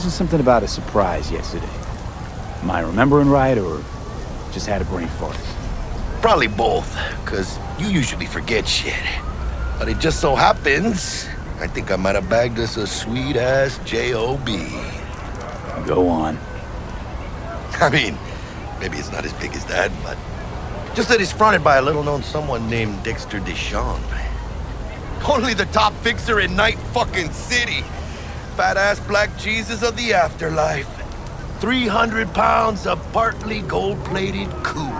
mentioned something about a surprise yesterday. Am I remembering right, or just had a brain fart? Probably both, because you usually forget shit. But it just so happens, I think I might have bagged us a sweet-ass J.O.B. Go on. I mean, maybe it's not as big as that, but just that it's fronted by a little-known someone named Dexter Deshawn. Only the top fixer in Night fucking City. Fat-ass black Jesus of the afterlife. 300 pounds of partly gold-plated coup.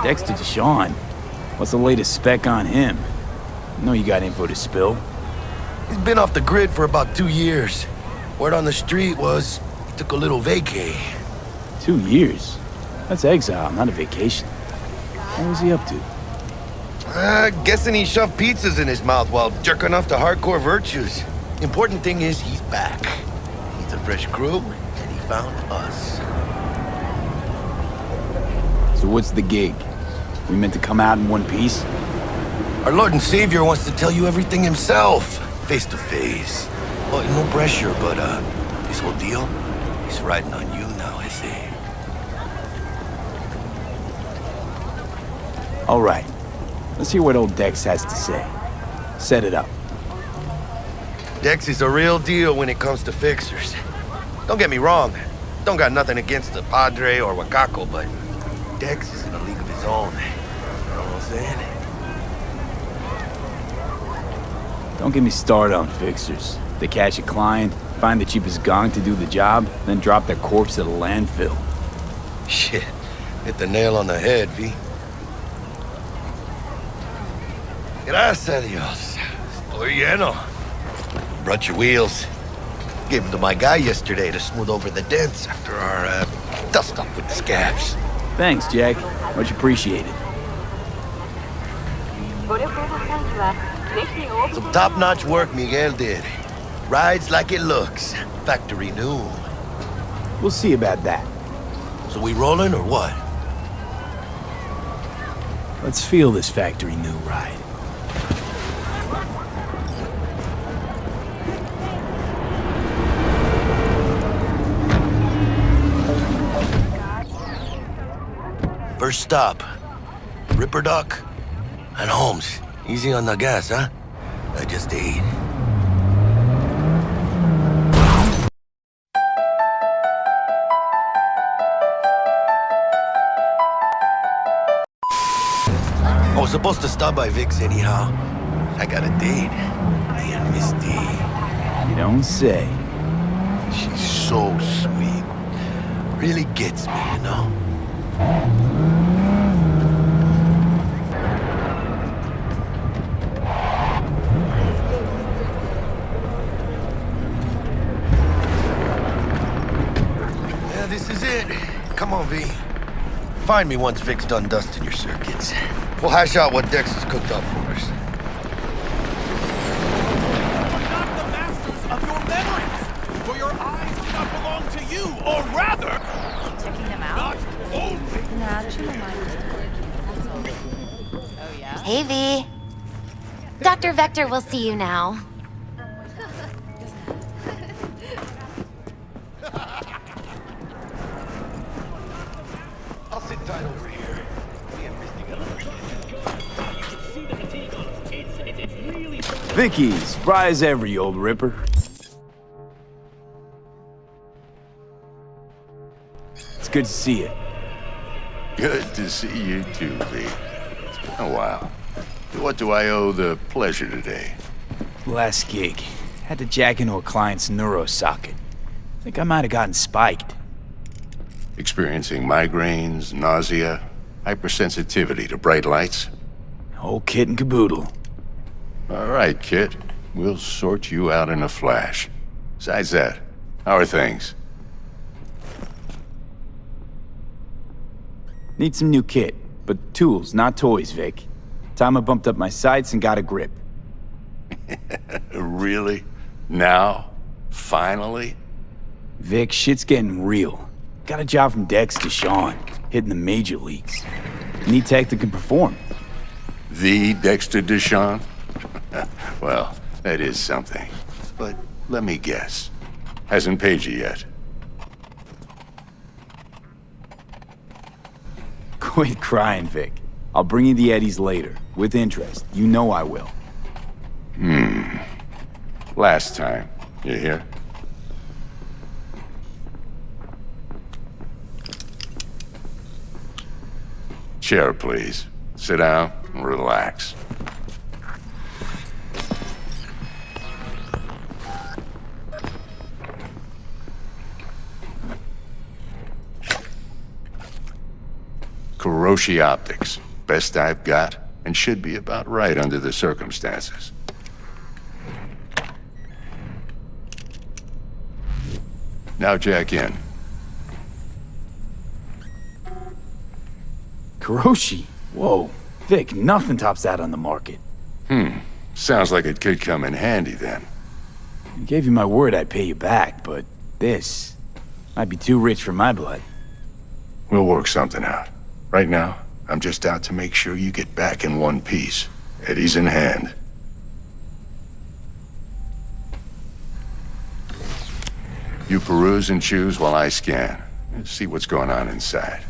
Dexter Deshawn? What's the latest spec on him? I know you got info to spill. He's been off the grid for about 2 years. Word on the street was he took a little vacay. 2 years? That's exile, not a vacation. What was he up to? Guessing he shoved pizzas in his mouth while jerking off to hardcore virtues. Important thing is he's back. He's a fresh crew, and he found us. So what's the gig? We meant to come out in one piece? Our Lord and Savior wants to tell you everything himself, face to face. Well, no pressure, but this whole deal, he's riding on you now, I say. All right. Let's hear what old Dex has to say. Set it up. Dex is a real deal when it comes to fixers. Don't get me wrong. Don't got nothing against the Padre or Wakako, but Dex is in a league of his own. You know what I'm saying? Don't get me started on fixers. They catch a client, find the cheapest gong to do the job, then drop their corpse at a landfill. Shit. Hit the nail on the head, V. Gracias a Dios. Estoy lleno. Brought your wheels. Gave them to my guy yesterday to smooth over the dents after our dust-up with the scabs. Thanks, Jack. Much appreciated. Some top-notch work Miguel did. Rides like it looks. Factory new. We'll see about that. So we rolling or what? Let's feel this factory new ride. First stop, Ripper Duck and Holmes. Easy on the gas, huh? I just ate. I was supposed to stop by Vic's anyhow. I got a date. Me and Misty. You don't say. She's so sweet. Really gets me, you know? Yeah, this is it. Come on, V. Find me once Vic's done dusting your circuits. We'll hash out what Dex has cooked up for us. Not the masters of your memories, for your eyes do not belong to you, or rather, Checking them out? not only. Oh, yeah? Hey, V. Dr. Vector will see you now. I'll sit tight over here. Me and Misty got Vicky, surprise every old ripper. It's good to see you. Good to see you too, V. It's been a while. What do I owe the pleasure today? Last gig. Had to jack into a client's neuro socket. Think I might have gotten spiked. Experiencing migraines, nausea, hypersensitivity to bright lights? Whole kit and caboodle. All right, kid. We'll sort you out in a flash. Besides that, how are things? Need some new kit, but tools, not toys, Vic. Time I bumped up my sights and got a grip. Really? Now? Finally? Vic, shit's getting real. Got a job from Dex to Sean, hitting the major leagues. Need tech that can perform. The Dexter Deshawn? Well, that is something. But let me guess. Hasn't paid you yet. Quit crying, Vic. I'll bring you the eddies later, with interest. You know I will. Last time. You hear? Chair, please. Sit down and relax. Kuroshi Optics. Best I've got, and should be about right under the circumstances. Now jack in. Kuroshi? Whoa. Vic, nothing tops that on the market. Sounds like it could come in handy then. I gave you my word I'd pay you back, but this might be too rich for my blood. We'll work something out. Right now, I'm just out to make sure you get back in one piece. Eddie's in hand. You peruse and choose while I scan. Let's see what's going on inside.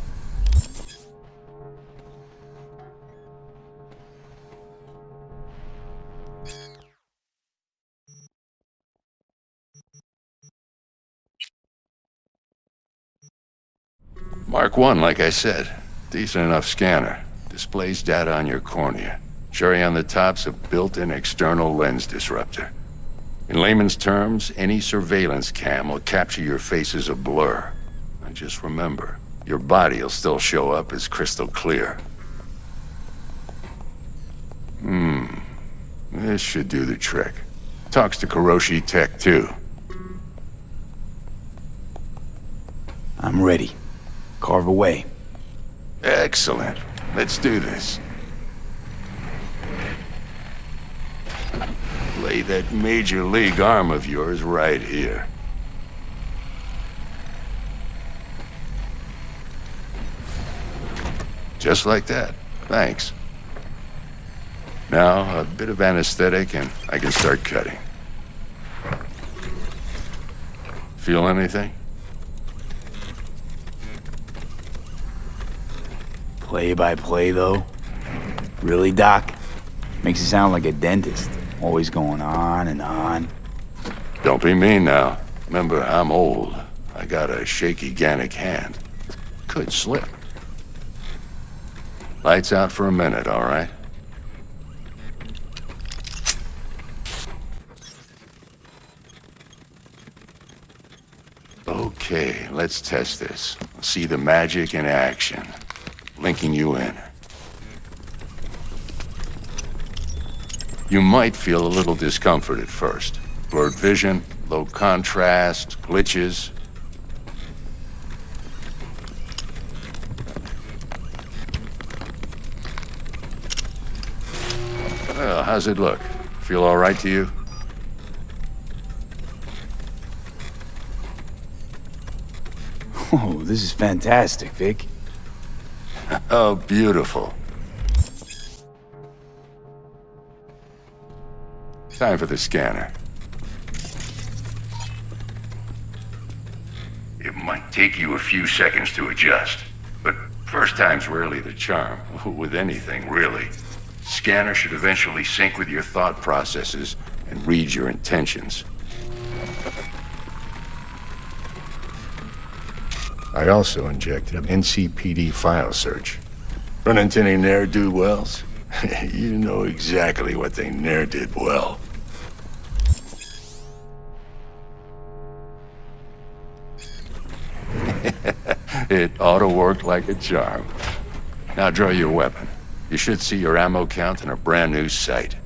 Mark 1, like I said. Decent enough scanner. Displays data on your cornea. Cherry on the top's a built-in external lens disruptor. In layman's terms, any surveillance cam will capture your face as a blur. And just remember, your body will still show up as crystal clear. This should do the trick. Talks to Kuroshi Tech, too. I'm ready. Carve away. Excellent. Let's do this. Lay that major league arm of yours right here. Just like that. Thanks. Now, a bit of anesthetic and I can start cutting. Feel anything? Play by play, though? Really, Doc? Makes it sound like a dentist. Always going on and on. Don't be mean now. Remember, I'm old. I got a shaky Gannic hand. Could slip. Lights out for a minute, all right? Okay, let's test this. See the magic in action. Linking you in. You might feel a little discomfort at first. Blurred vision, low contrast, glitches. Well, how's it look? Feel all right to you? Oh, this is fantastic, Vic. Oh, beautiful. Time for the scanner. It might take you a few seconds to adjust, but first time's rarely the charm, with anything, really. Scanner should eventually sync with your thought processes and read your intentions. I also injected an NCPD file search. Run into any ne'er-do-wells? You know exactly what they ne'er did well. It ought to work like a charm. Now draw your weapon. You should see your ammo count in a brand new sight.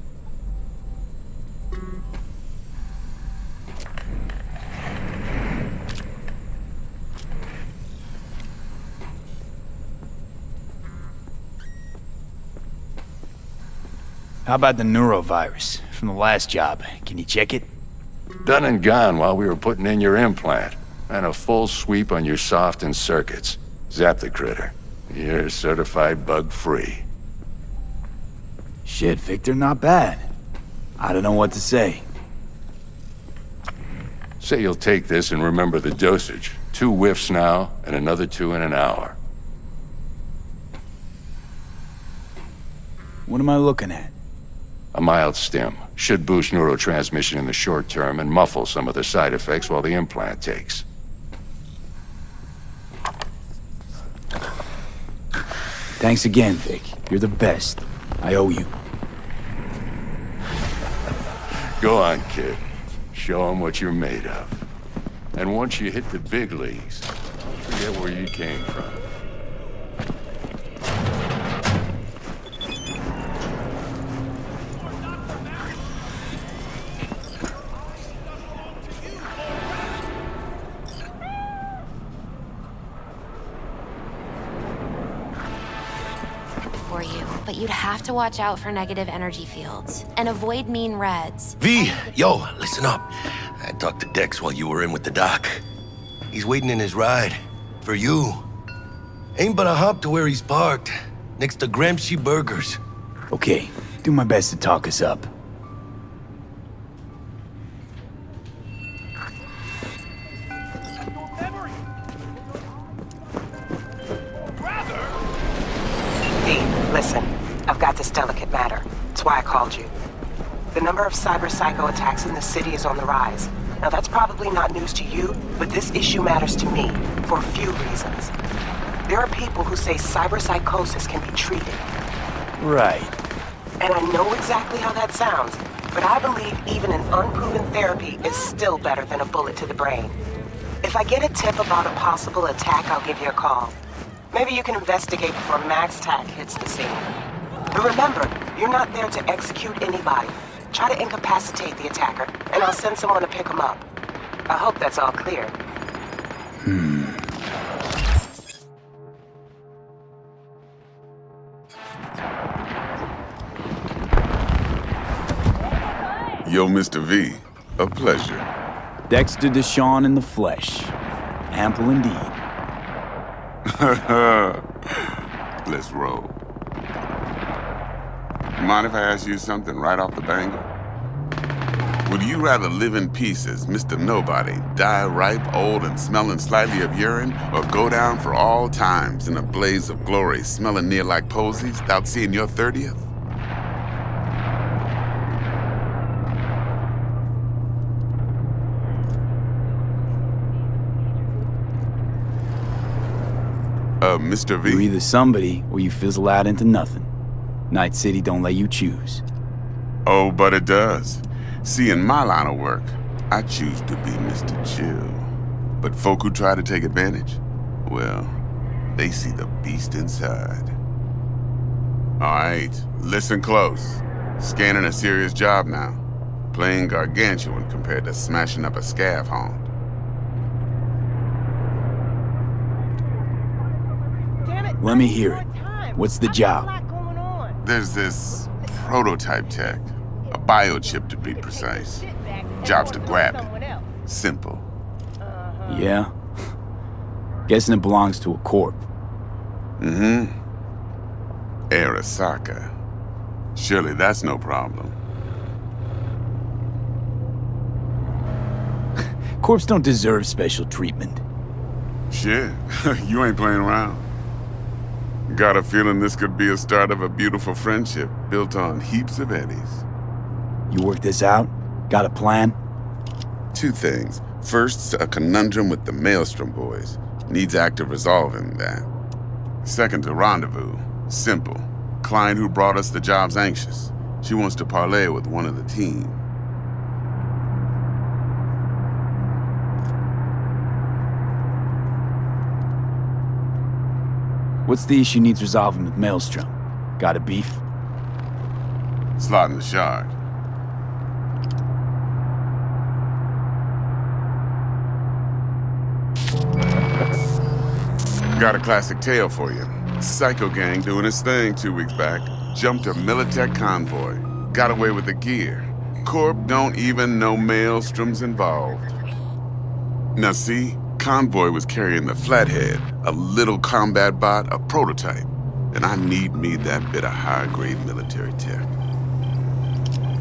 How about the neurovirus from the last job? Can you check it? Done and gone while we were putting in your implant. And a full sweep on your soft and circuits. Zap the critter. You're certified bug-free. Shit, Victor, not bad. I don't know what to say. Say you'll take this and remember the dosage. 2 whiffs now, and another 2 in an hour. What am I looking at? A mild stim. Should boost neurotransmission in the short term and muffle some of the side effects while the implant takes. Thanks again, Vic. You're the best. I owe you. Go on, kid. Show 'em what you're made of. And once you hit the big leagues, forget where you came from. For you, but you'd have to watch out for negative energy fields and avoid mean reds. V, yo, listen up. I talked to Dex while you were in with the doc. He's waiting in his ride. For you. Ain't but a hop to where he's parked. Next to Gramsci Burgers. Okay, do my best to talk us up. Listen, I've got this delicate matter. That's why I called you. The number of cyber-psycho attacks in the city is on the rise. Now that's probably not news to you, but this issue matters to me for a few reasons. There are people who say cyberpsychosis can be treated. Right. And I know exactly how that sounds, but I believe even an unproven therapy is still better than a bullet to the brain. If I get a tip about a possible attack, I'll give you a call. Maybe you can investigate before Max Tack hits the scene. But remember, you're not there to execute anybody. Try to incapacitate the attacker, and I'll send someone to pick him up. I hope that's all clear. Yo, Mr. V, a pleasure. Dexter Deshawn in the flesh. Ample indeed. Let's roll. Mind if I ask you something right off the bangle? Would you rather live in pieces, Mr. Nobody, die ripe, old, and smelling slightly of urine, or go down for all times in a blaze of glory, smelling near like posies, without seeing your 30th? Mr. V? You're either somebody, or you fizzle out into nothing. Night City don't let you choose. Oh, but it does. See, in my line of work, I choose to be Mr. Chill. But folk who try to take advantage, well, they see the beast inside. All right, listen close. Scanning a serious job now. Playing gargantuan compared to smashing up a scav haunt. Let me hear it. What's the job? There's this prototype tech. A biochip, to be precise. Job's to grab it. Simple. Yeah? Guessing it belongs to a corp. Mm-hmm. Arasaka. Surely that's no problem. Corps don't deserve special treatment. Shit, you ain't playing around. Got a feeling this could be a start of a beautiful friendship built on heaps of eddies. You work this out? Got a plan? 2 things. First, a conundrum with the Maelstrom boys. Needs active resolving that. Second, a rendezvous. Simple. Client who brought us the job's anxious. She wants to parlay with one of the team. What's the issue needs resolving with Maelstrom? Got a beef? Slotting the shard. Got a classic tale for you. Psycho gang doing his thing 2 weeks back. Jumped a Militech convoy. Got away with the gear. Corp don't even know Maelstrom's involved. Now see? Convoy was carrying the Flathead, a little combat bot, a prototype. And I need me that bit of high-grade military tech.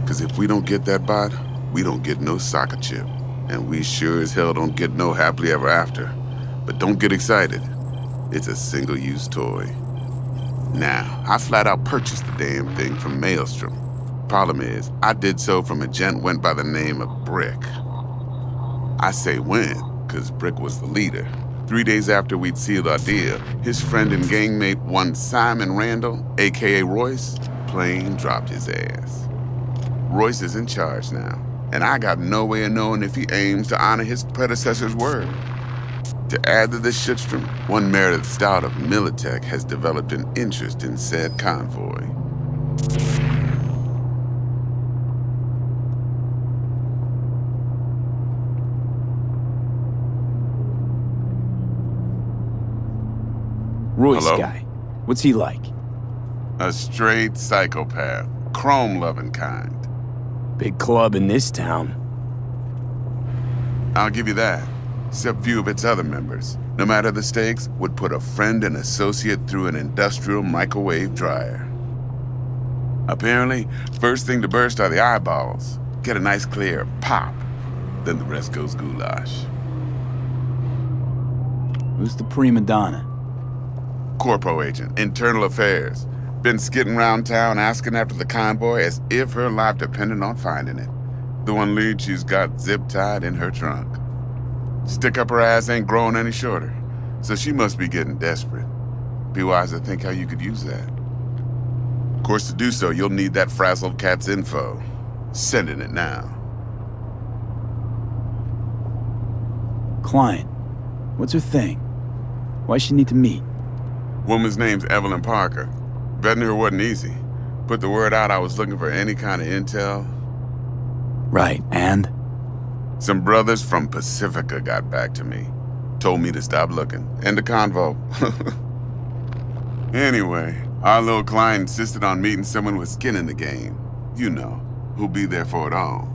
Because if we don't get that bot, we don't get no soccer chip. And we sure as hell don't get no happily ever after. But don't get excited. It's a single-use toy. Now, I flat out purchased the damn thing from Maelstrom. Problem is, I did so from a gent went by the name of Brick. I say when, because Brick was the leader. 3 days after we'd sealed our deal, his friend and gangmate, one Simon Randall, aka Royce, plain dropped his ass. Royce is in charge now, and I got no way of knowing if he aims to honor his predecessor's word. To add to this shitstorm, one Meredith Stout of Militech has developed an interest in said convoy. Royce Hello? guy. What's he like? A straight psychopath, chrome-loving kind. Big club in this town. I'll give you that. Except few of its other members, no matter the stakes, would put a friend and associate through an industrial microwave dryer. Apparently, first thing to burst are the eyeballs. Get a nice clear pop. Then the rest goes goulash. Who's the prima donna? Corpo agent, internal affairs. Been skidding around town asking after the convoy as if her life depended on finding it. The one lead she's got zip-tied in her trunk. Stick up her ass ain't growing any shorter, so she must be getting desperate. Be wise to think how you could use that. Of course, to do so, you'll need that frazzled cat's info. Sending it now. Client. What's her thing? Why she need to meet? Woman's name's Evelyn Parker. Vetting her wasn't easy. Put the word out I was looking for any kind of intel. Right, and? Some brothers from Pacifica got back to me. Told me to stop looking. End of convo. Anyway, our little client insisted on meeting someone with skin in the game. You know, who'll be there for it all.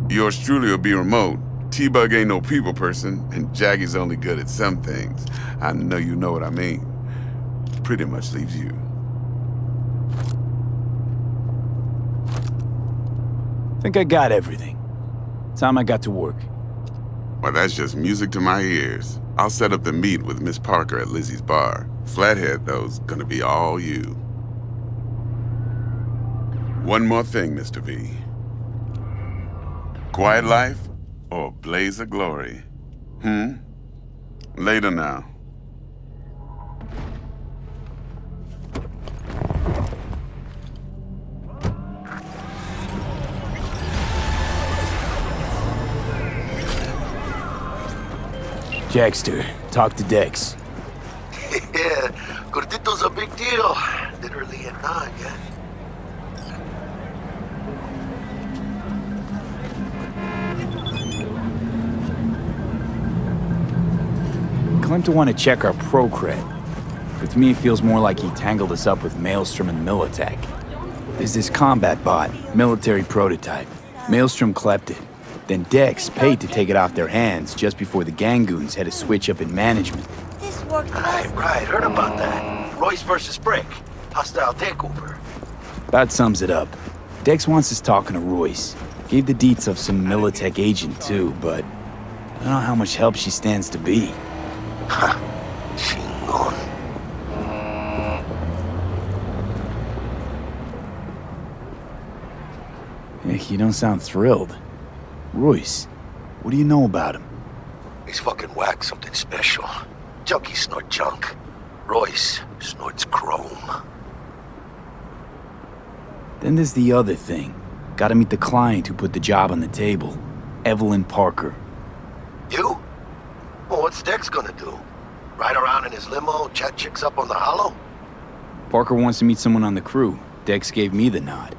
Yours truly will be remote. T-Bug ain't no people person, and Jaggy's only good at some things. I know you know what I mean. Pretty much leaves you. Think I got everything. Time I got to work. Well, that's just music to my ears. I'll set up the meet with Miss Parker at Lizzie's bar. Flathead, though's gonna be all you. One more thing, Mr. V. Quiet life or blaze of glory? Later now. Jackster, talk to Dex. Yeah, Gordito's a big deal. Literally a nod, yeah? Claimed to want to check our pro cred, but to me it feels more like he tangled us up with Maelstrom and Militech. There's this combat bot, military prototype. Maelstrom clept it. Then Dex paid to take it off their hands just before the Gangoons had a switch up in management. This worked Right, heard about that. Royce versus Brick. Hostile takeover. About sums it up. Dex wants us talking to Royce. Gave the deets of some Militech agent too, but I don't know how much help she stands to be. Ha. Chingon. Heck, you don't sound thrilled. Royce, what do you know about him? He's fucking whack something special. Junkies snort junk. Royce snorts chrome. Then there's the other thing. Gotta meet the client who put the job on the table. Evelyn Parker. You? Well, what's Dex gonna do? Ride around in his limo, chat chicks up on the hollow? Parker wants to meet someone on the crew. Dex gave me the nod.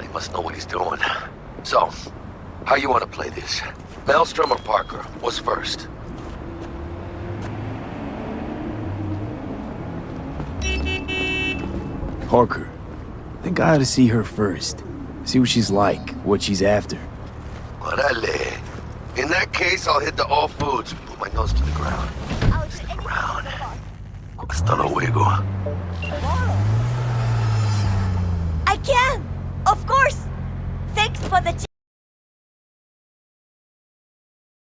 He must know what he's doing. So, how you want to play this? Maelstrom or Parker? What's first? Parker. I think I ought to see her first. See what she's like, what she's after. Orale. In that case, I'll hit the all foods and put my nose to the ground. Stick around. Hasta luego. I can! Of course! Thanks for the